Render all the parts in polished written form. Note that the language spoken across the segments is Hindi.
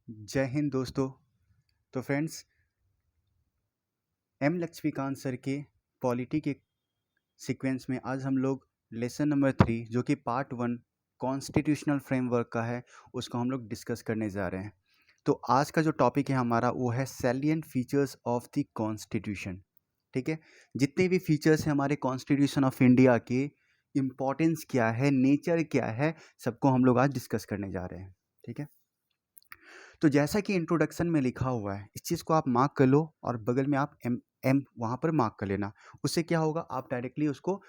जय हिंद दोस्तों। तो फ्रेंड्स, एम लक्ष्मीकांत सर के पॉलिटी के सीक्वेंस में आज हम लोग लेसन नंबर 3 जो कि पार्ट 1 कॉन्स्टिट्यूशनल फ्रेमवर्क का है उसको हम लोग डिस्कस करने जा रहे हैं। तो आज का जो टॉपिक है हमारा वो है salient features of the constitution. ठीक है, जितने भी फीचर्स हैं हमारे कॉन्स्टिट्यूशन ऑफ इंडिया के, इम्पोर्टेंस क्या है, नेचर क्या है, सबको हम लोग आज डिस्कस करने जा रहे हैं। ठीक है, तो जैसा कि इंट्रोडक्शन में लिखा हुआ है इस चीज़ को आप मार्क कर लो और बगल में आप एम एम वहाँ पर मार्क कर लेना। उससे क्या होगा, आप डायरेक्टली उसको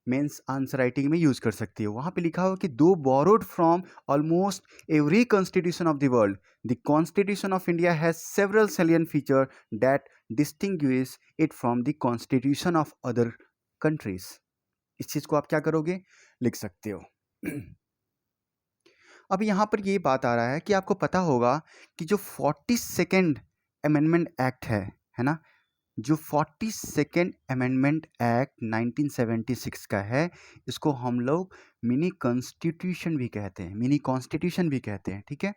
मेंस आंसर राइटिंग में यूज़ कर सकती हो। वहाँ पे लिखा हुआ कि दो borrowed from almost every constitution of the world, the constitution of India has several salient feature that distinguish it from the constitution of other countries. इस चीज़ को आप क्या करोगे, लिख सकते हो। अब यहाँ पर ये बात आ रहा है कि आपको पता होगा कि जो 42nd अमेंडमेंट एक्ट है ना, जो 42nd अमेंडमेंट एक्ट 1976 का है, इसको हम लोग मिनी कॉन्स्टिट्यूशन भी कहते हैं, मिनी कॉन्स्टिट्यूशन भी कहते हैं। ठीक है,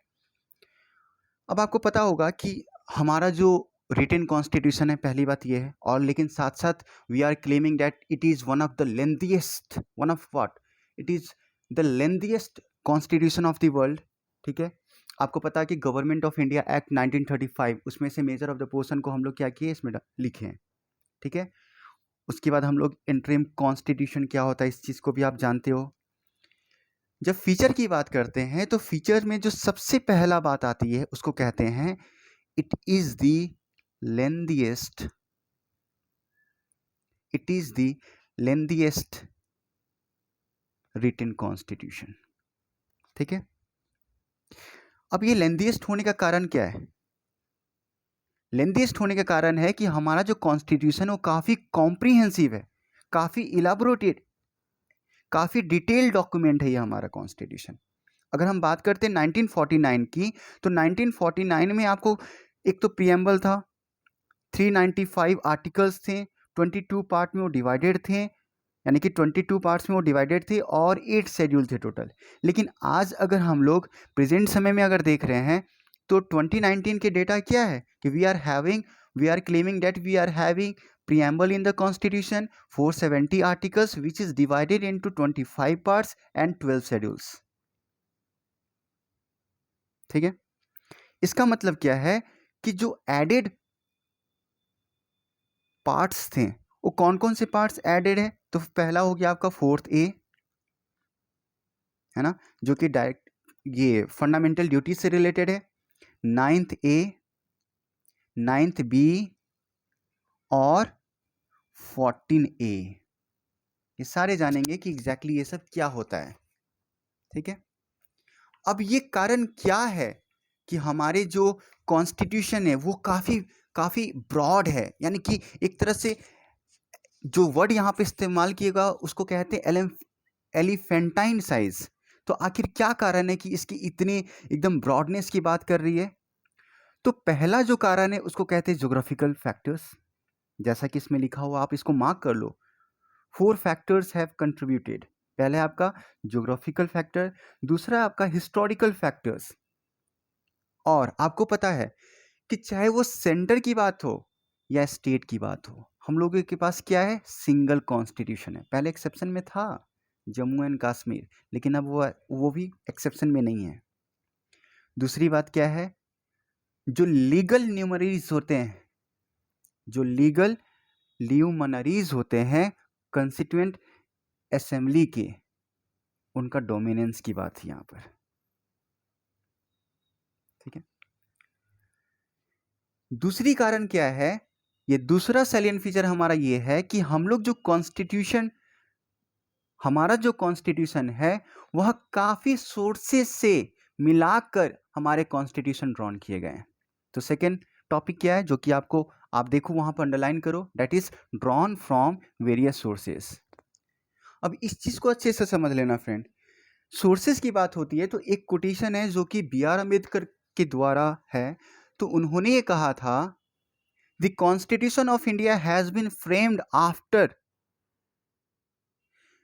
अब आपको पता होगा कि हमारा जो रिटन कॉन्स्टिट्यूशन है, पहली बात ये है, और लेकिन साथ साथ we are claiming that it is one of the lengthiest, one of what, it is the lengthiest constitution of the world. ठीक है, आपको पता है कि गवर्नमेंट ऑफ इंडिया एक्ट 1935, उसमें से मेजर ऑफ द पोर्शन को हम लोग क्या किए, इसमें लिखे हैं। ठीक है, उसके बाद हम लोग इंटरिम कॉन्स्टिट्यूशन क्या होता है इस चीज़ को भी आप जानते हो। जब फीचर की बात करते हैं तो फीचर में जो सबसे पहला बात आती है उसको कहते हैं it is the lengthiest, it is the lengthiest written constitution. ठीक है, अब ये लेंथीएस्ट होने का कारण क्या है? लेंथीएस्ट होने का कारण है कि हमारा जो कॉन्स्टिट्यूशन है वो काफ़ी कॉम्प्रिहेंसिव है, काफ़ी इलाबोरेटेड, काफ़ी डिटेल डॉक्यूमेंट है ये हमारा कॉन्स्टिट्यूशन। अगर हम बात करते हैं 1949 की, तो 1949 में आपको एक तो प्रीएम्बल था, 395 आर्टिकल्स थे, 22 पार्ट में वो डिवाइडेड थे, यानी कि 22 पार्ट्स में वो डिवाइडेड थे और 8 शेड्यूल थे टोटल। लेकिन आज अगर हम लोग प्रेजेंट समय में अगर देख रहे हैं तो 2019 के डेटा क्या है कि we are claiming that we are having preamble in the constitution 470 articles which is divided into 25 parts and 12 schedules। ठीक है, इसका मतलब क्या है कि जो एडेड पार्ट्स थे वो कौन कौन से पार्ट्स एडेड है, तो पहला हो गया आपका 4th ए, है ना, जो कि डायरेक्ट ये फंडामेंटल ड्यूटी से रिलेटेड है, 9th ए, 9th बी और 14 ए। ये सारे जानेंगे कि एग्जैक्टली ये सब क्या होता है। ठीक है, अब ये कारण क्या है कि हमारे जो कॉन्स्टिट्यूशन है वो काफ़ी काफ़ी ब्रॉड है, यानी कि एक तरह से जो वर्ड यहाँ पे इस्तेमाल किएगा उसको कहते हैं एलिफेंटाइन साइज। तो आखिर क्या कारण है कि इसकी इतनी एकदम ब्रॉडनेस की बात कर रही है? तो पहला जो कारण है उसको कहते हैं ज्योग्राफिकल फैक्टर्स, जैसा कि इसमें लिखा हुआ, आप इसको मार्क कर लो। 4 फैक्टर्स हैव कंट्रीब्यूटेड। पहले आपका ज्योग्राफिकल फैक्टर, दूसरा आपका हिस्टोरिकल फैक्टर्स, और आपको पता है कि चाहे वो सेंटर की बात हो या स्टेट की बात हो, हम लोगों के पास क्या है, सिंगल कॉन्स्टिट्यूशन है। पहले एक्सेप्शन में था जम्मू एंड कश्मीर, लेकिन अब वो भी एक्सेप्शन में नहीं है। दूसरी बात क्या है, जो लीगल न्यूमरीज होते हैं, जो लीगल ल्यूमनरीज होते हैं कंस्टिट्यूएंट असेंबली के, उनका डोमिनेंस की बात है यहाँ पर। ठीक है, दूसरी कारण क्या है, ये दूसरा सैलिएंट फीचर हमारा ये है कि हम लोग जो कॉन्स्टिट्यूशन, हमारा जो कॉन्स्टिट्यूशन है वह काफ़ी सोर्सेस से मिलाकर हमारे कॉन्स्टिट्यूशन ड्रॉन किए गए हैं। तो सेकेंड टॉपिक क्या है जो कि आपको, आप देखो वहाँ पर अंडरलाइन करो, that is drawn from various sources. अब इस चीज़ को अच्छे से समझ लेना फ्रेंड, सोर्सेस की बात होती है तो एक कोटेशन है जो कि B.R. अम्बेडकर के द्वारा है। तो उन्होंने ये कहा था, the constitution of India has been framed after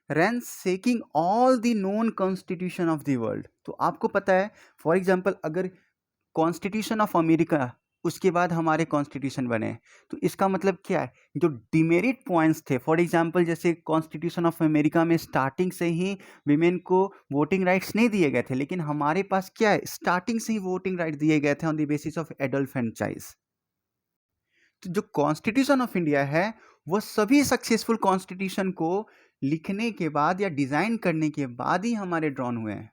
ransaking all the known constitution of the world। तो आपको पता है, फॉर एग्जाम्पल अगर कॉन्स्टिट्यूशन ऑफ अमेरिका, उसके बाद हमारे कॉन्स्टिट्यूशन बने। तो इसका मतलब क्या है, जो डिमेरिट पॉइंट्स थे, फॉर एग्जांपल जैसे कॉन्स्टिट्यूशन ऑफ अमेरिका में स्टार्टिंग से ही विमेन को वोटिंग राइट्स नहीं दिए गए थे, लेकिन हमारे पास क्या है, स्टार्टिंग से ही वोटिंग राइट दिए गए थे on the basis of adult franchise. तो जो कॉन्स्टिट्यूशन ऑफ इंडिया है वो सभी सक्सेसफुल कॉन्स्टिट्यूशन को लिखने के बाद या डिजाइन करने के बाद ही हमारे ड्रॉन हुए हैं।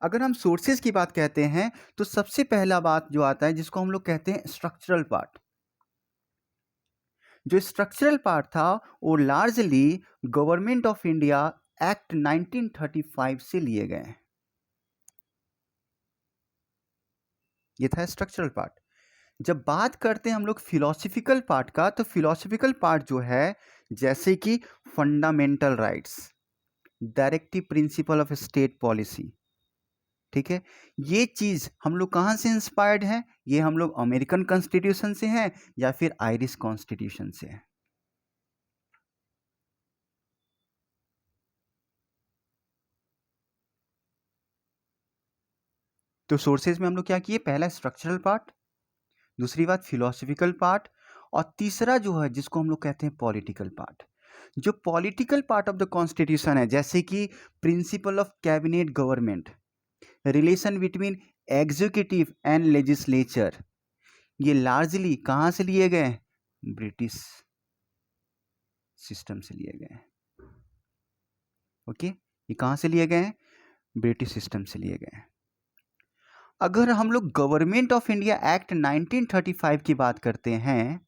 अगर हम सोर्सेज की बात कहते हैं तो सबसे पहला बात जो आता है जिसको हम लोग कहते हैं स्ट्रक्चरल पार्ट। जो स्ट्रक्चरल पार्ट था वो largely government of India act 1935 से लिए गए हैं। ये था स्ट्रक्चरल पार्ट। जब बात करते हैं हम लोग फिलोसफिकल पार्ट का, तो फिलोसफिकल पार्ट जो है जैसे कि fundamental rights, directive principle of state policy, ठीक है, ये चीज हम लोग कहाँ से इंस्पायर्ड है, ये हम लोग अमेरिकन कॉन्स्टिट्यूशन से हैं या फिर आयरिश कॉन्स्टिट्यूशन से है। तो सोर्सेज में हम लोग क्या किए, पहला स्ट्रक्चरल पार्ट, दूसरी बात फिलोसफिकल पार्ट, और तीसरा जो है जिसको हम लोग कहते हैं पॉलिटिकल पार्ट। जो political part of the constitution है जैसे कि principle of cabinet government, relation between executive and legislature, ये लार्जली कहाँ से लिए गए, ब्रिटिश सिस्टम से लिए गए हैं। ओके, ये कहाँ से लिए गए हैं, ब्रिटिश सिस्टम से लिए गए हैं। अगर हम लोग गवर्नमेंट ऑफ इंडिया एक्ट 1935 की बात करते हैं,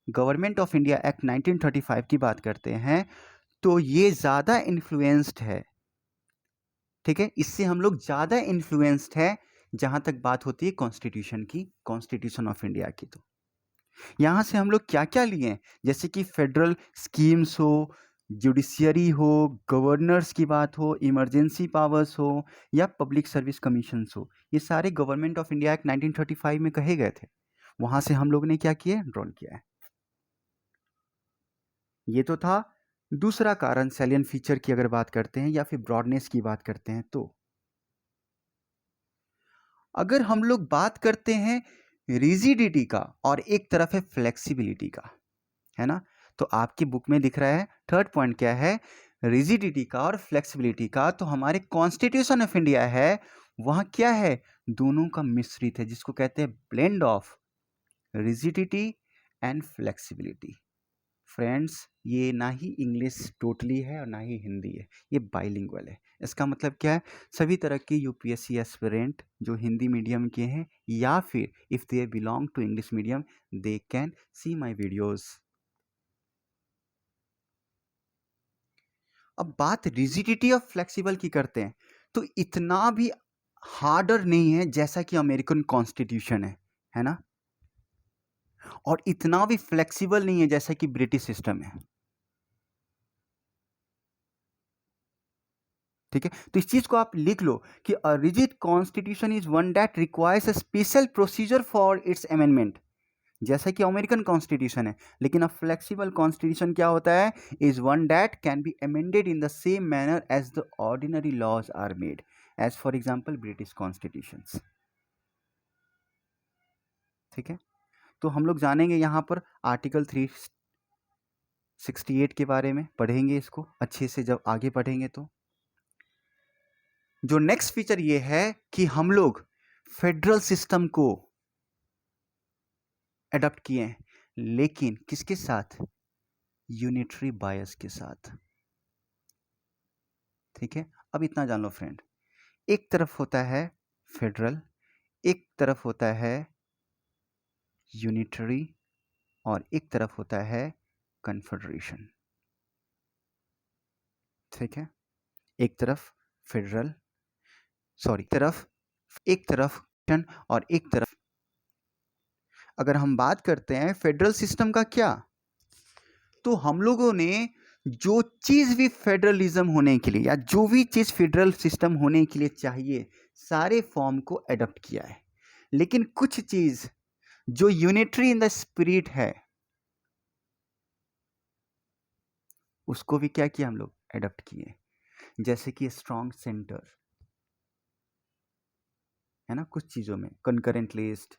गवर्नमेंट ऑफ इंडिया एक्ट 1935 की बात करते हैं, तो ये ज़्यादा इन्फ्लुएंस्ड है, ठीक है, इससे हम लोग ज़्यादा इन्फ्लुएंस्ड है जहाँ तक बात होती है कॉन्स्टिट्यूशन की, कॉन्स्टिट्यूशन ऑफ इंडिया की। तो यहाँ से हम लोग क्या क्या लिए हैं, जैसे कि फेडरल स्कीम्स हो, जुडिशियरी हो, गवर्नर्स की बात हो, इमरजेंसी पावर्स हो, या पब्लिक सर्विस कमीशंस हो, ये सारे गवर्नमेंट ऑफ इंडिया एक्ट 1935 में कहे गए थे। वहाँ से हम लोग ने क्या किया, ड्रॉन किया है। ये तो था दूसरा कारण, सैलियन फीचर की अगर बात करते हैं या फिर ब्रॉडनेस की बात करते हैं। तो अगर हम लोग बात करते हैं रिजिडिटी का और एक तरफ है फ्लेक्सिबिलिटी का, है ना, तो आपकी बुक में दिख रहा है थर्ड पॉइंट क्या है, रिजिडिटी का और फ्लेक्सिबिलिटी का। तो हमारे कॉन्स्टिट्यूशन ऑफ इंडिया है वहाँ क्या है, दोनों का मिश्रित है जिसको कहते हैं blend of rigidity and flexibility. Friends, ये ना ही इंग्लिश टोटली है और ना ही हिंदी है, ये बाइलिंगुअल है। इसका मतलब क्या है, सभी तरह के यूपीएससी एस्पिरेंट जो हिंदी मीडियम के हैं या फिर if they belong to English medium, they can see my videos. अब बात रिजिडिटी और फ्लेक्सिबल की करते हैं, तो इतना भी हार्डर नहीं है जैसा कि अमेरिकन कॉन्स्टिट्यूशन है ना, और इतना भी फ्लेक्सिबल नहीं है जैसा कि ब्रिटिश सिस्टम है, ठीक है। तो इस चीज को आप लिख लो कि a rigid constitution is one that requires a special procedure for its amendment, जैसा कि अमेरिकन कॉन्स्टिट्यूशन है। लेकिन अ फ्लेक्सिबल कॉन्स्टिट्यूशन क्या होता है, is one that can be amended in the same manner as the ordinary laws are made, as for example British constitutions, ठीक है। तो हम लोग जानेंगे यहाँ पर आर्टिकल 368 के बारे में, पढ़ेंगे इसको अच्छे से जब आगे पढ़ेंगे। तो जो नेक्स्ट फीचर ये है कि हम लोग फेडरल सिस्टम को अडॉप्ट किए हैं, लेकिन किसके साथ, यूनिटरी बायस के साथ, ठीक है। अब इतना जान लो फ्रेंड, एक तरफ होता है फेडरल, एक तरफ होता है यूनिटरी, और एक तरफ होता है कन्फेडरेशन, ठीक है। एक तरफ फेडरल, सॉरी तरफ, एक तरफ और एक तरफ। अगर हम बात करते हैं फेडरल सिस्टम का क्या, तो हम लोगों ने जो चीज भी फेडरलिज्म होने के लिए या जो भी चीज फेडरल सिस्टम होने के लिए चाहिए, सारे फॉर्म को अडॉप्ट किया है। लेकिन कुछ चीज जो यूनिटरी इन द स्पिरिट है, उसको भी क्या किया हम लोग, अडॉप्ट किए। जैसे कि स्ट्रॉन्ग सेंटर, है ना, कुछ चीज़ों में कंकरेंट लिस्ट,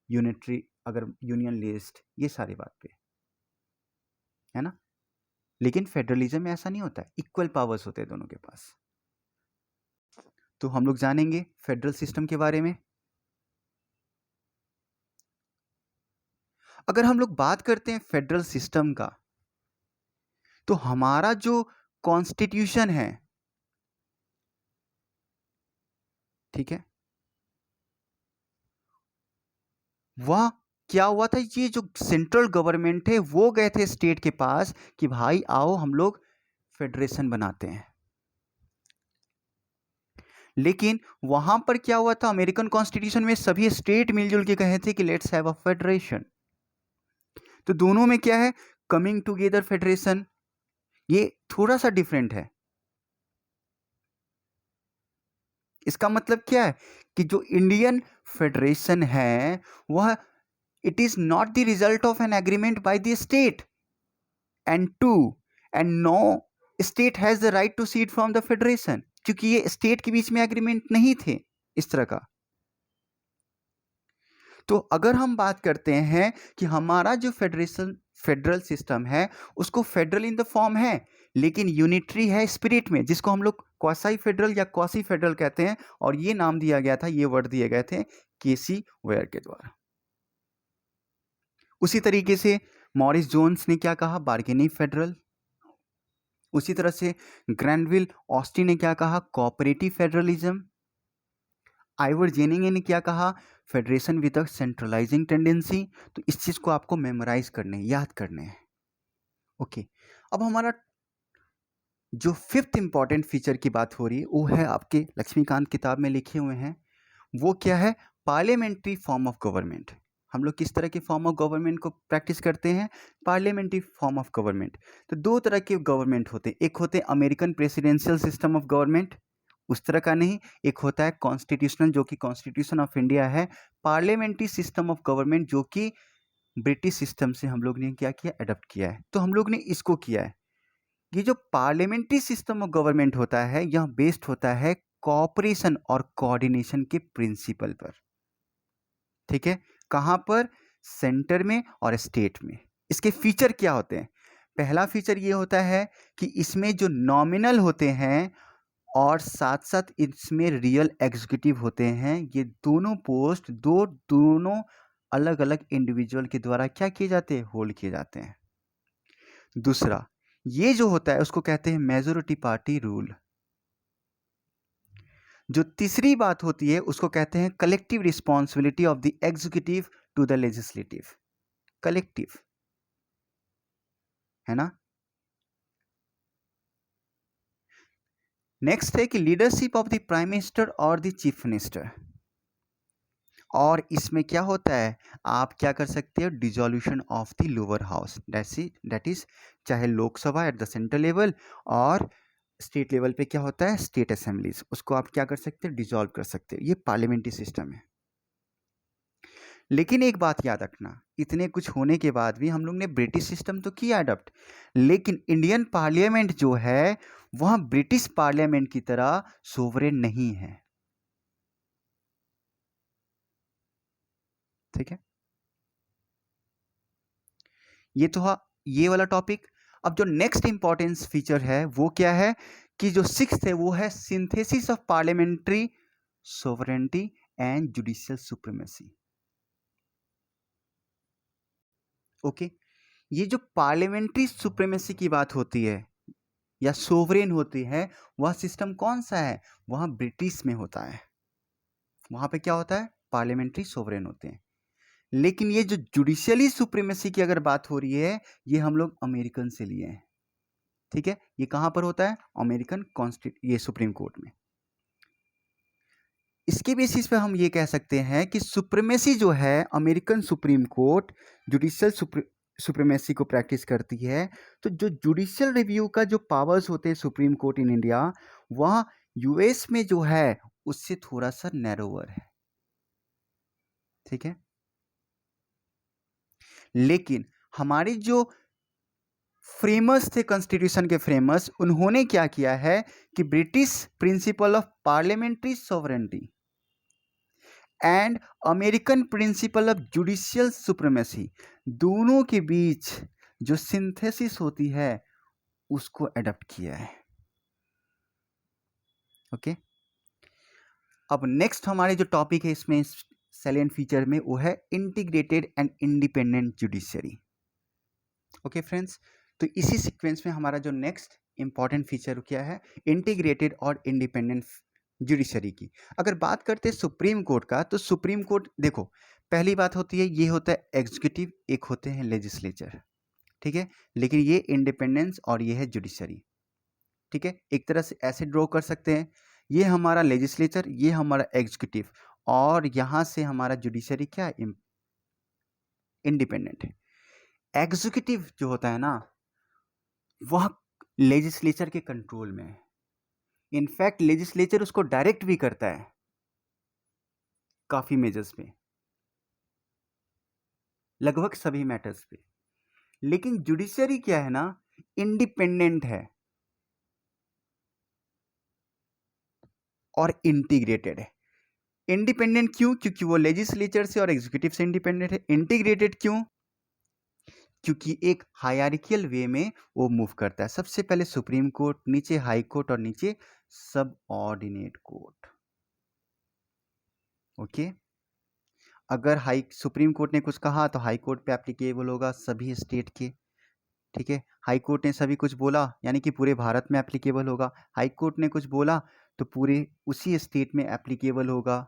यूनिटरी, अगर यूनियन लिस्ट, ये सारी बात पे, है ना। लेकिन फेडरलिज्म में ऐसा नहीं होता है, इक्वल पावर्स होते हैं दोनों के पास। तो हम लोग जानेंगे फेडरल सिस्टम के बारे में। अगर हम लोग बात करते हैं फेडरल सिस्टम का, तो हमारा जो कॉन्स्टिट्यूशन है, ठीक है, वह क्या हुआ था, ये जो सेंट्रल गवर्नमेंट है वो गए थे स्टेट के पास कि भाई आओ हम लोग फेडरेशन बनाते हैं। लेकिन वहां पर क्या हुआ था, अमेरिकन कॉन्स्टिट्यूशन में सभी स्टेट मिलजुल के कहे थे कि लेट्स हैव अ फेडरेशन। तो दोनों में क्या है, कमिंग टुगेदर फेडरेशन, ये थोड़ा सा डिफरेंट है। इसका मतलब क्या है कि जो इंडियन फेडरेशन है वह it is not the result of an agreement by the state and no state has the right to secede from the federation, क्योंकि ये स्टेट के बीच में एग्रीमेंट नहीं थे इस तरह का। तो अगर हम बात करते हैं कि हमारा जो फेडरल सिस्टम है उसको फेडरल इन द फॉर्म है लेकिन यूनिटरी है स्पिरिट में, जिसको हम लोग क्वासी फेडरल या क्वासी फेडरल कहते हैं, और ये नाम दिया गया था, ये वर्ड दिए गए थे केसी वेयर के द्वारा। उसी तरीके से मॉरिस जोन्स ने क्या कहा, बार्गेनिंग फेडरल। उसी तरह से ग्रैंडविल ऑस्टिन ने क्या कहा, कोऑपरेटिव फेडरलिज्म। आइवर जेनिंग ने क्या कहा, federation with a centralising tendency. तो इस चीज को आपको मेमोराइज करने, याद करने हैं। ओके, अब हमारा जो फिफ्थ इंपॉर्टेंट फीचर की बात हो रही है वो है आपके लक्ष्मीकांत किताब में लिखे हुए हैं। वो क्या है, पार्लियामेंट्री फॉर्म ऑफ गवर्नमेंट। हम लोग किस तरह के फॉर्म ऑफ गवर्नमेंट को प्रैक्टिस करते हैं, पार्लियामेंट्री फॉर्म ऑफ गवर्नमेंट। तो दो तरह के गवर्नमेंट होते हैं, एक होते हैं American presidential system of government, उस तरह का नहीं, एक होता है कॉन्स्टिट्यूशनल जो कि कॉन्स्टिट्यूशन ऑफ इंडिया है, पार्लियामेंट्री सिस्टम ऑफ गवर्नमेंट जो कि ब्रिटिश सिस्टम से हम लोग ने क्या किया, अडॉप्ट किया है। तो हम लोग ने इसको किया है। ये जो पार्लियामेंट्री सिस्टम ऑफ गवर्नमेंट होता है यह बेस्ड होता है कोऑपरेशन और कोऑर्डिनेशन के प्रिंसिपल पर, ठीक है। कहां पर, सेंटर में और स्टेट में। इसके फीचर क्या होते हैं, पहला फीचर ये होता है कि इसमें जो नॉमिनल होते हैं और साथ साथ इसमें रियल एग्जीक्यूटिव होते हैं, ये दोनों पोस्ट दोनों अलग अलग इंडिविजुअल के द्वारा क्या किए जाते हैं, होल्ड किए जाते हैं। दूसरा, ये जो होता है उसको कहते हैं मेजोरिटी पार्टी रूल। जो तीसरी बात होती है उसको कहते हैं collective responsibility of the executive to the legislative. Collective, है ना। नेक्स्ट है कि leadership of the prime minister और द चीफ मिनिस्टर। और इसमें क्या होता है, आप क्या कर सकते हो, dissolution of the lower house, that is चाहे Lok Sabha at the central level और स्टेट लेवल पे क्या होता है, स्टेट असेंबलीज, उसको आप क्या कर सकते हो, डिसॉल्व कर सकते हो। ये पार्लियामेंट्री सिस्टम है। लेकिन एक बात याद रखना, इतने कुछ होने के बाद भी हम लोग ने ब्रिटिश सिस्टम तो किया अडॉप्ट, लेकिन इंडियन पार्लियामेंट जो है वह ब्रिटिश पार्लियामेंट की तरह सोवरेन नहीं है, ठीक है। ये तो ये वाला टॉपिक। अब जो नेक्स्ट इंपॉर्टेंस फीचर है वो क्या है कि जो सिक्स्थ है वो है synthesis of parliamentary sovereignty and judicial supremacy. Okay, ये जो पार्लियामेंट्री सुप्रीमेसी की बात होती है या सोवरेन होती है, वह सिस्टम कौन सा है, वह ब्रिटिश में होता है। वहां पे क्या होता है, पार्लियामेंट्री सोवरेन होते हैं। लेकिन ये जो जुडिशियली सुप्रीमेसी की अगर बात हो रही है, ये हम लोग अमेरिकन से लिए हैं, ठीक है। ये कहां पर होता है, अमेरिकन ये सुप्रीम कोर्ट में। इसके बेसिस पे हम ये कह सकते हैं कि सुप्रीमेसी जो है, American supreme court judicial supremacy को प्रैक्टिस करती है। तो जो जुडिशियल रिव्यू का जो पावर्स होते हैं सुप्रीम कोर्ट इन इंडिया, वह यूएस में जो है उससे थोड़ा सा नैरोवर है, ठीक है। लेकिन हमारी जो फ्रेमर्स थे, कॉन्स्टिट्यूशन के फ्रेमर्स, उन्होंने क्या किया है कि British principle of parliamentary sovereignty, and American principle of judicial supremacy, दोनों के बीच जो सिंथेसिस होती है उसको एडॉप्ट किया है। ओके, अब नेक्स्ट हमारे जो टॉपिक है इसमें सैलिएंट फीचर में, वो है integrated and independent judiciary. Okay friends, तो इसी सीक्वेंस में हमारा जो नेक्स्ट इंपॉर्टेंट फीचर क्या है, इंटीग्रेटेड और इंडिपेंडेंट जुडिशरी की। अगर बात करते हैं सुप्रीम कोर्ट का, तो सुप्रीम कोर्ट देखो, पहली बात होती है, ये होता है एग्जीक्यूटिव, एक होते हैं लेजिस्लेचर, ठीक है, लेकिन ये इंडिपेंडेंस और ये है जुडिशरी, ठीक है। एक तरह से ऐसे ड्रॉ कर सकते हैं, ये हमारा लेजिस्लेचर, ये हमारा एग्जीक्यूटिव, और यहां से हमारा जुडिशरी क्या है, इंडिपेंडेंट है। एग्जीक्यूटिव जो होता है ना, वह लेजिस्लेचर के कंट्रोल में है। इनफैक्ट लेजिस्लेचर उसको डायरेक्ट भी करता है काफी मेजर्स पे, लगभग सभी मैटर्स पे। लेकिन जुडिशरी क्या है ना, इंडिपेंडेंट है और इंटीग्रेटेड है। इंडिपेंडेंट क्यों? क्योंकि वो लेजिस्लेचर से और एग्जीक्यूटिव से इंडिपेंडेंट है। इंटीग्रेटेड क्यों? क्योंकि एक हायरार्कियल वे में वो मूव करता है, सबसे पहले सुप्रीम कोर्ट, नीचे हाई कोर्ट और नीचे सब ऑर्डिनेट कोर्ट। ओके, अगर हाई सुप्रीम कोर्ट ने कुछ कहा तो हाई कोर्ट पे एप्लीकेबल होगा सभी स्टेट के, ठीक है। हाई कोर्ट ने सभी कुछ बोला यानी कि पूरे भारत में एप्लीकेबल होगा, हाई कोर्ट ने कुछ बोला तो पूरे उसी स्टेट में एप्लीकेबल होगा,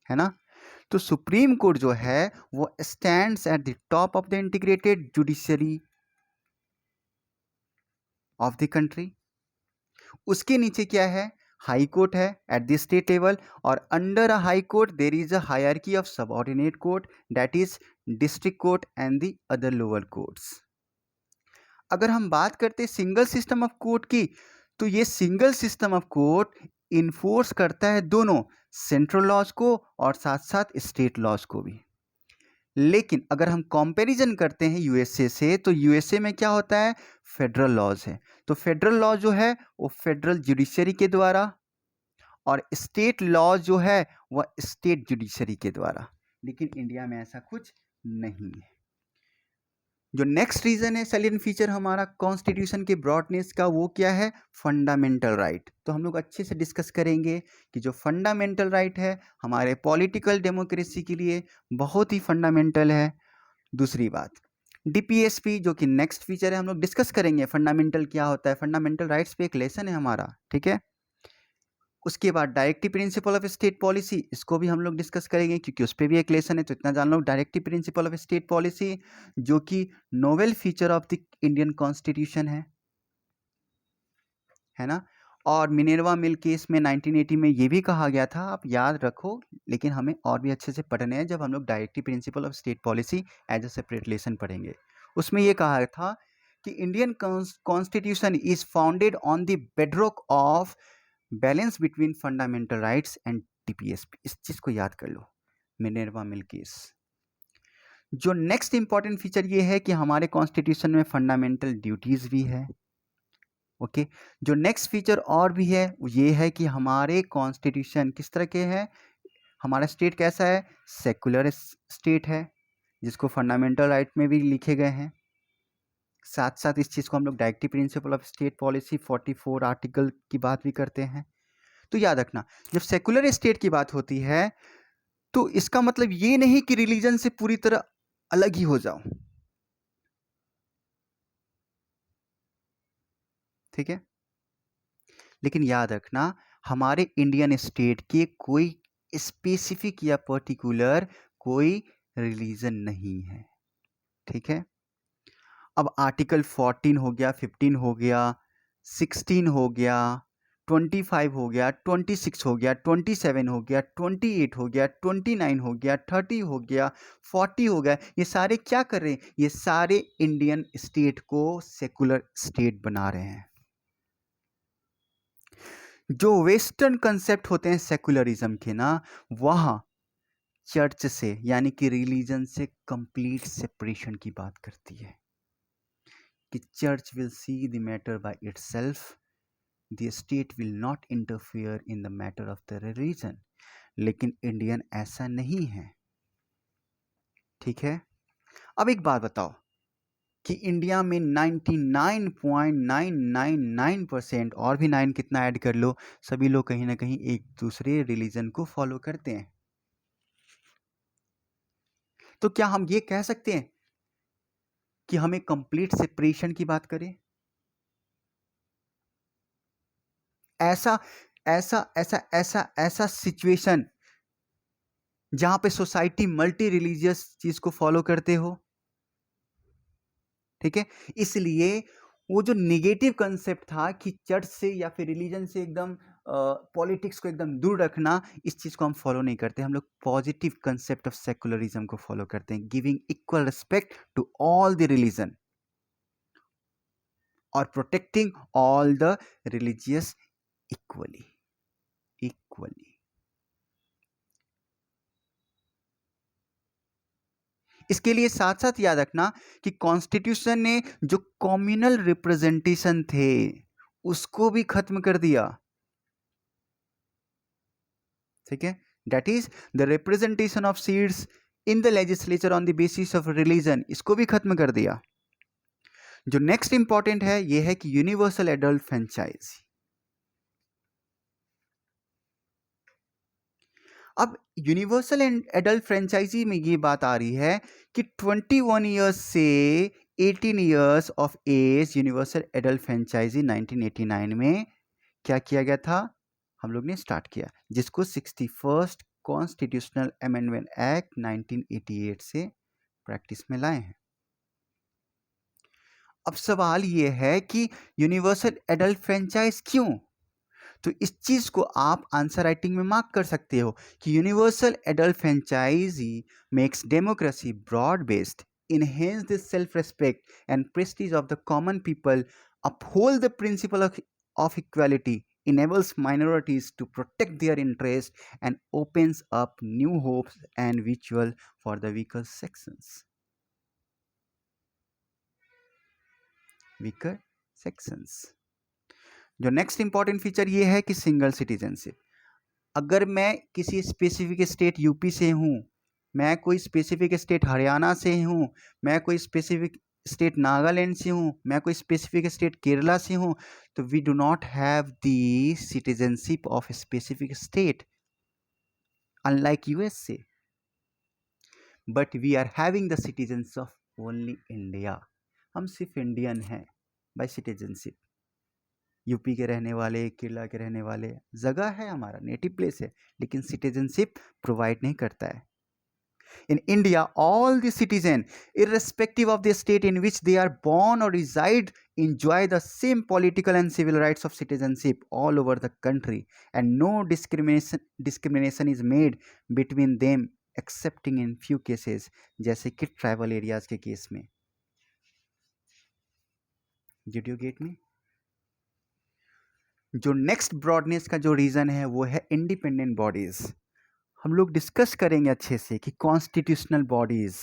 है ना। तो सुप्रीम कोर्ट जो है वो stands at the top of the integrated judiciary of the country. उसके नीचे क्या है, हाई कोर्ट है एट द स्टेट लेवल, और under a high court there is a hierarchy of subordinate court, that is district court and the other lower courts. अगर हम बात करते हैं सिंगल सिस्टम ऑफ कोर्ट की, तो ये single system of court enforce करता है दोनों सेंट्रल लॉज को और साथ साथ स्टेट लॉज को भी। लेकिन अगर हम कंपैरिजन करते हैं यूएसए से, तो यूएसए में क्या होता है, फेडरल लॉज है। तो फेडरल लॉ जो है वो फेडरल जुडिशरी के द्वारा, और स्टेट लॉ जो है वह स्टेट जुडिशरी के द्वारा। लेकिन इंडिया में ऐसा कुछ नहीं है। जो नेक्स्ट रीजन है सैलिएंट फीचर हमारा कॉन्स्टिट्यूशन के ब्रॉडनेस का, वो क्या है, फंडामेंटल राइट। तो हम लोग अच्छे से डिस्कस करेंगे कि जो फंडामेंटल राइट है हमारे पॉलिटिकल डेमोक्रेसी के लिए बहुत ही फंडामेंटल है। दूसरी बात, डीपीएसपी जो कि नेक्स्ट फीचर है, हम लोग डिस्कस करेंगे फंडामेंटल क्या होता है, फंडामेंटल राइट्स पे एक लेसन है हमारा, ठीक है। उसके बाद directive principle of state policy, इसको भी हम लोग डिस्कस करेंगे क्योंकि उस पर भी एक लेसन है, तो इतना जान लो, directive principle of state policy जो कि novel feature of the Indian constitution है ना। और मिनर्वा मिल केस में 1980 में ये भी कहा गया था, आप याद रखो, लेकिन हमें और भी अच्छे से पढ़ने हैं जब हम लोग directive principle of state policy as a separate lesson पढ़ेंगे। उसमें ये कहा था कि Indian constitution is founded on the bedrock of balance between fundamental rights and TPSP. इस चीज को याद कर लो, मिनर्वा मिल केस। जो नेक्स्ट इंपॉर्टेंट फीचर ये है कि हमारे कॉन्स्टिट्यूशन में फंडामेंटल ड्यूटीज भी है। ओके, जो नेक्स्ट फीचर और भी है वो ये है कि हमारे कॉन्स्टिट्यूशन किस तरह के हैं, हमारा स्टेट कैसा है, सेकुलर स्टेट है, जिसको फंडामेंटल राइट में भी लिखे गए हैं। साथ साथ इस चीज़ को हम लोग directive principle of state policy 44 article की बात भी करते हैं। तो याद रखना, जब सेकुलर स्टेट की बात होती है तो इसका मतलब ये नहीं कि रिलीजन से पूरी तरह अलग ही हो जाओ, ठीक है। लेकिन याद रखना, हमारे इंडियन स्टेट के कोई स्पेसिफिक या पर्टिकुलर कोई रिलीजन नहीं है, ठीक है। अब आर्टिकल 14 हो गया, 15 हो गया, 16 हो गया, 25 हो गया, 26 हो गया, 27 हो गया, 28 हो गया, 29 हो गया, 30 हो गया, 40 हो गया, ये सारे क्या कर रहे हैं, ये सारे इंडियन स्टेट को सेकुलर स्टेट बना रहे हैं। जो वेस्टर्न कंसेप्ट होते हैं सेकुलरिज्म के ना, वहाँ चर्च से यानी कि रिलीजन से कंप्लीट सेपरेशन की बात करती है कि church will see the matter by itself, the state will not interfere in the matter of the religion. लेकिन इंडियन ऐसा नहीं है। ठीक है, अब एक बात बताओ कि इंडिया में 99.999% और भी 9 कितना ऐड कर लो, सभी लोग कहीं ना कहीं एक दूसरे रिलीजन को फॉलो करते हैं। तो क्या हम ये कह सकते हैं कि हमें कंप्लीट सेपरेशन की बात करें? ऐसा ऐसा ऐसा ऐसा ऐसा सिचुएशन जहां पे सोसाइटी मल्टी रिलीजियस चीज को फॉलो करते हो, ठीक है, इसलिए वो जो निगेटिव कंसेप्ट था कि चर्च से या फिर रिलीजन से एकदम पॉलिटिक्स को एकदम दूर रखना, इस चीज को हम फॉलो नहीं करते। हम लोग पॉजिटिव कंसेप्ट ऑफ सेकुलरिज्म को फॉलो करते हैं, giving equal respect to all the religion और protecting all the religious equally. इसके लिए साथ साथ याद रखना कि कॉन्स्टिट्यूशन ने जो कम्युनल रिप्रेजेंटेशन थे उसको भी खत्म कर दिया। ठीक है, that is the representation of seats in the legislature on the basis of religion, इसको भी खत्म कर दिया। जो नेक्स्ट इंपॉर्टेंट है ये है कि यूनिवर्सल एडल्ट फ्रेंचाइज। अब यूनिवर्सल एडल्ट फ्रेंचाइजी में ये बात आ रही है कि 21 ईयर्स से 18 years of age universal adult franchise 1989 में क्या किया गया था, हम लोग ने स्टार्ट किया, जिसको 61st कॉन्स्टिट्यूशनल अमेंडमेंट एक्ट 1988 से प्रैक्टिस में लाए हैं। अब सवाल ये है कि यूनिवर्सल एडल्ट फ्रेंचाइज क्यों? तो इस चीज को आप आंसर राइटिंग में मार्क कर सकते हो कि universal adult franchise makes democracy broad based, enhance the self-respect and prestige of the common people, uphold the principle of equality, enables minorities to protect their interests, and opens up new hopes and virtual for the weaker sections. Weaker sections. जो नेक्स्ट इंपॉर्टेंट फीचर ये है कि सिंगल सिटीजनशिप। अगर मैं किसी स्पेसिफिक स्टेट यूपी से हूँ, मैं कोई स्पेसिफिक स्टेट हरियाणा से हूँ, मैं कोई स्पेसिफिक स्टेट नागालैंड से हूँ, मैं कोई स्पेसिफिक स्टेट केरला से हूँ, तो we do not have the citizenship of a specific state unlike USA, but we are having the citizens of only India. हम सिर्फ इंडियन हैं बाय सिटीजनशिप। यूपी के रहने वाले, केरला के रहने वाले, जगह है हमारा, नेटिव प्लेस है, लेकिन सिटीजनशिप प्रोवाइड नहीं करता है। In India, all the citizens, irrespective of the state in which they are born or reside, enjoy the same political and civil rights of citizenship all over the country, and no discrimination is made between them excepting in few cases, जैसे कि ट्राइबल एरियाज के केस में। Did you get me? जो नेक्स्ट ब्रॉडनेस का जो रीजन है वो है इंडिपेंडेंट बॉडीज। हम लोग डिस्कस करेंगे अच्छे से कि कॉन्स्टिट्यूशनल बॉडीज,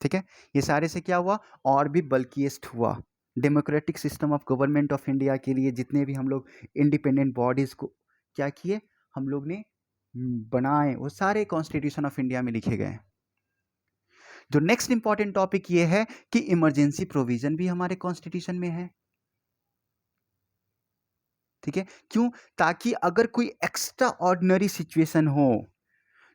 ठीक है, ये सारे से क्या हुआ और भी बल्किएस्ट हुआ। Democratic system of government of India के लिए जितने भी हम लोग इंडिपेंडेंट बॉडीज को क्या किए, हम लोग ने बनाए, वो सारे कॉन्स्टिट्यूशन ऑफ इंडिया में लिखे गए। जो नेक्स्ट इंपॉर्टेंट टॉपिक ये है कि इमरजेंसी प्रोविजन भी हमारे कॉन्स्टिट्यूशन में है। ठीक है, क्यों? ताकि अगर कोई एक्स्ट्रा ऑर्डिनरी सिचुएशन हो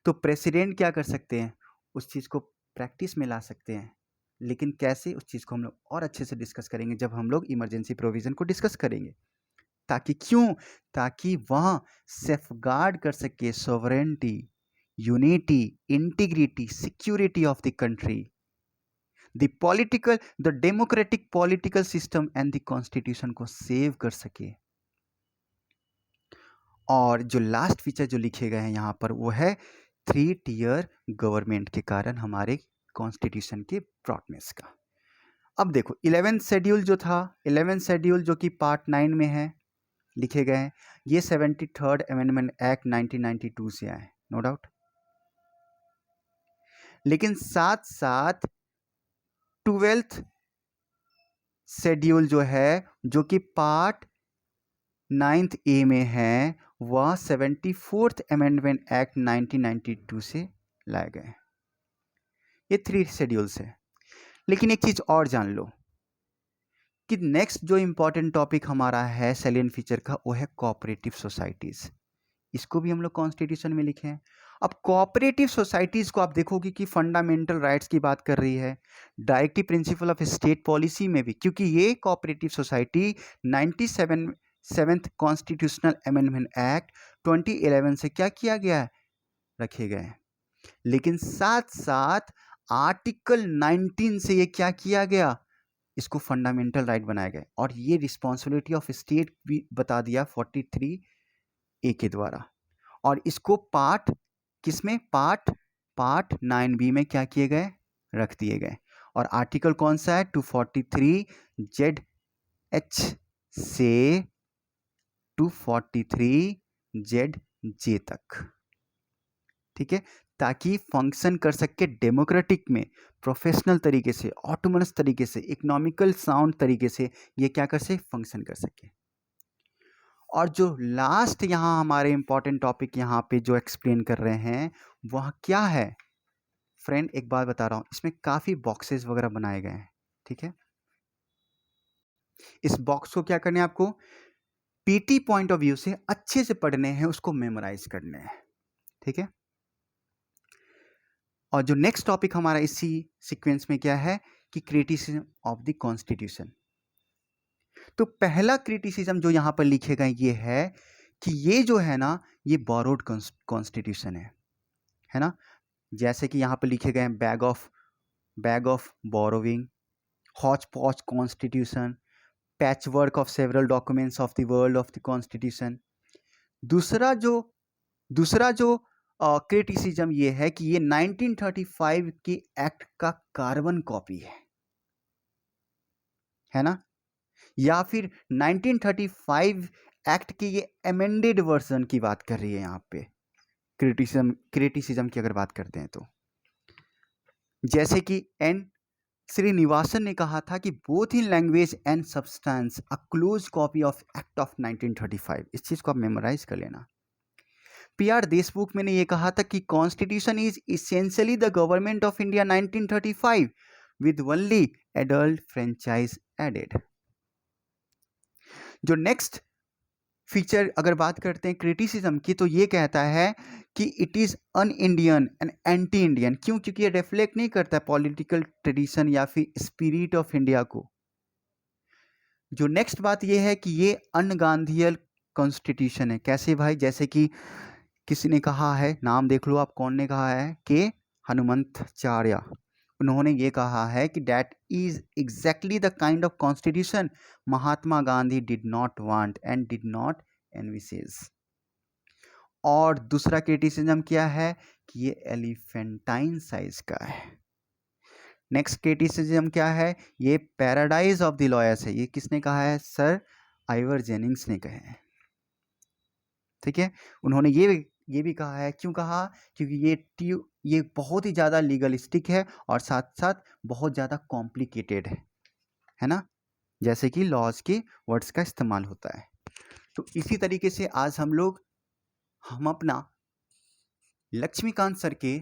तो प्रेसिडेंट क्या कर सकते हैं, उस चीज को प्रैक्टिस में ला सकते हैं। लेकिन कैसे, उस चीज को हम लोग और अच्छे से डिस्कस करेंगे जब हम लोग इमरजेंसी प्रोविजन को डिस्कस करेंगे। ताकि क्यों? ताकि वहां सेफगार्ड कर सके sovereignty, unity, integrity, security of the country, the political, the democratic political system and the constitution को सेव कर सके। और जो लास्ट फीचर जो लिखे गए हैं यहाँ पर वो है 3 टियर गवर्नमेंट के कारण हमारे कॉन्स्टिट्यूशन के ब्रॉडनेस का। अब देखो 11th शेड्यूल जो था, 11th शेड्यूल जो कि पार्ट 9 में है, लिखे गए हैं, ये 73rd अमेंडमेंट एक्ट 1992 से आए, नो डाउट। लेकिन साथ साथ 12th शेड्यूल जो है, जो कि पार्ट 9th ए में है वह 74th अमेंडमेंट एक्ट 1992 से लाए गए। ये 3 शेड्यूल्स है। लेकिन एक चीज और जान लो कि नेक्स्ट जो इंपॉर्टेंट टॉपिक हमारा है सैलिएंट फीचर का, वो है कोऑपरेटिव सोसाइटीज। इसको भी हम लोग कॉन्स्टिट्यूशन में लिखे हैं। अब कोऑपरेटिव सोसाइटीज को आप देखोगे कि फंडामेंटल राइट्स की बात कर रही है, directive principle of state policy में भी, क्योंकि ये cooperative society 97th constitutional amendment act 2011 से क्या किया गया है, रखे गए हैं। लेकिन साथ साथ आर्टिकल 19 से ये क्या किया गया, इसको फंडामेंटल राइट बनाया गया और ये रिस्पॉन्सिबिलिटी ऑफ स्टेट भी बता दिया 43 ए के द्वारा। और इसको पार्ट किसमें, पार्ट 9B में क्या किए गए, रख दिए गए। और आर्टिकल कौन सा है, 243 ZH से 243 ZJ तक। ठीक है, ताकि फंक्शन कर सके डेमोक्रेटिक में, प्रोफेशनल तरीके से, ऑटोनमस तरीके से, इकोनॉमिकल साउंड तरीके से ये क्या कर सके, फंक्शन कर सके। और जो लास्ट यहाँ हमारे इंपॉर्टेंट टॉपिक यहाँ पे जो एक्सप्लेन कर रहे हैं वह क्या है फ्रेंड, एक बात बता रहा हूँ, इसमें काफ़ी बॉक्सेस वगैरह बनाए गए हैं। ठीक है, इस बॉक्स को क्या करने हैं आपको, पीटी पॉइंट ऑफ व्यू से अच्छे से पढ़ने हैं, उसको मेमोराइज करने हैं। ठीक है, और जो नेक्स्ट टॉपिक हमारा इसी सीक्वेंस में क्या है कि क्रिटिसिज्म ऑफ द कॉन्स्टिट्यूशन। तो पहला क्रिटिसिज्म जो यहाँ पर लिखे गए ये है कि ये जो है ना, ये बोरोड कॉन्स्टिट्यूशन है ना। जैसे कि यहाँ पर लिखे गए हैं बैग ऑफ बोरोविंग, हॉच पॉच constitution, patchwork of several documents of the world of the constitution. दूसरा जो क्रिटिसिज्म ये है कि ये 1935 की एक्ट का कार्बन कॉपी है ना, या फिर 1935 एक्ट के ये अमेंडेड वर्जन की बात कर रही है। यहाँ पे क्रिटिसिज्म की अगर बात करते हैं तो जैसे कि एन श्रीनिवासन ने कहा था कि both in language and substance a close copy of act of 1935। इस चीज को आप मेमोराइज कर लेना। PR देशमुख ने ये कहा था कि constitution is essentially the government of India 1935 with only adult franchise added. जो नेक्स्ट फीचर अगर बात करते हैं क्रिटिसिज्म की, तो ये कहता है कि it is an Indian and anti Indian. क्यों, क्योंकि ये रिफ्लेक्ट नहीं करता है पॉलिटिकल ट्रेडिशन या फिर स्पिरिट ऑफ इंडिया को। जो नेक्स्ट बात ये है कि ये अन गांधीयल कॉन्स्टिट्यूशन है। कैसे भाई, जैसे कि किसी ने कहा है, नाम देख लो आप, कौन ने कहा है, के हनुमंताचार्य। उन्होंने ये कहा है कि that is exactly the kind of constitution Mahatma Gandhi did not want and did not envisages. और दूसरा क्रिटिसिज्म क्या है कि ये एलिफेंटाइन साइज का है। नेक्स्ट क्रिटिसिज्म क्या है, ये पैराडाइज ऑफ द लॉयर्स है। ये किसने कहा है, सर आइवर जेनिंग्स ने कहे हैं। ठीक है, उन्होंने ये भी कहा है। क्यों कहा, क्योंकि ये बहुत ही ज़्यादा लीगलिस्टिक है और साथ साथ बहुत ज़्यादा कॉम्प्लिकेटेड है ना, जैसे कि लॉज के वर्ड्स का इस्तेमाल होता है। तो इसी तरीके से आज हम अपना लक्ष्मीकांत सर के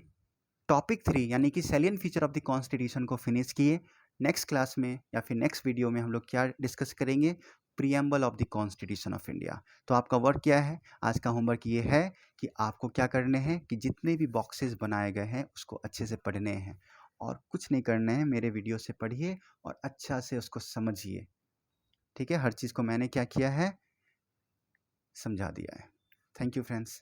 टॉपिक 3 यानी कि salient feature of the constitution को फिनिश किए। नेक्स्ट क्लास में या फिर नेक्स्ट वीडियो में हम लोग क्या डिस्कस करेंगे, preamble of the constitution of India. तो आपका वर्क क्या है, आज का होमवर्क ये है कि आपको क्या करने हैं कि जितने भी बॉक्सेस बनाए गए हैं उसको अच्छे से पढ़ने हैं और कुछ नहीं करना है, मेरे वीडियो से पढ़िए और अच्छा से उसको समझिए। ठीक है, हर चीज़ को मैंने क्या किया है, समझा दिया है। Thank you friends.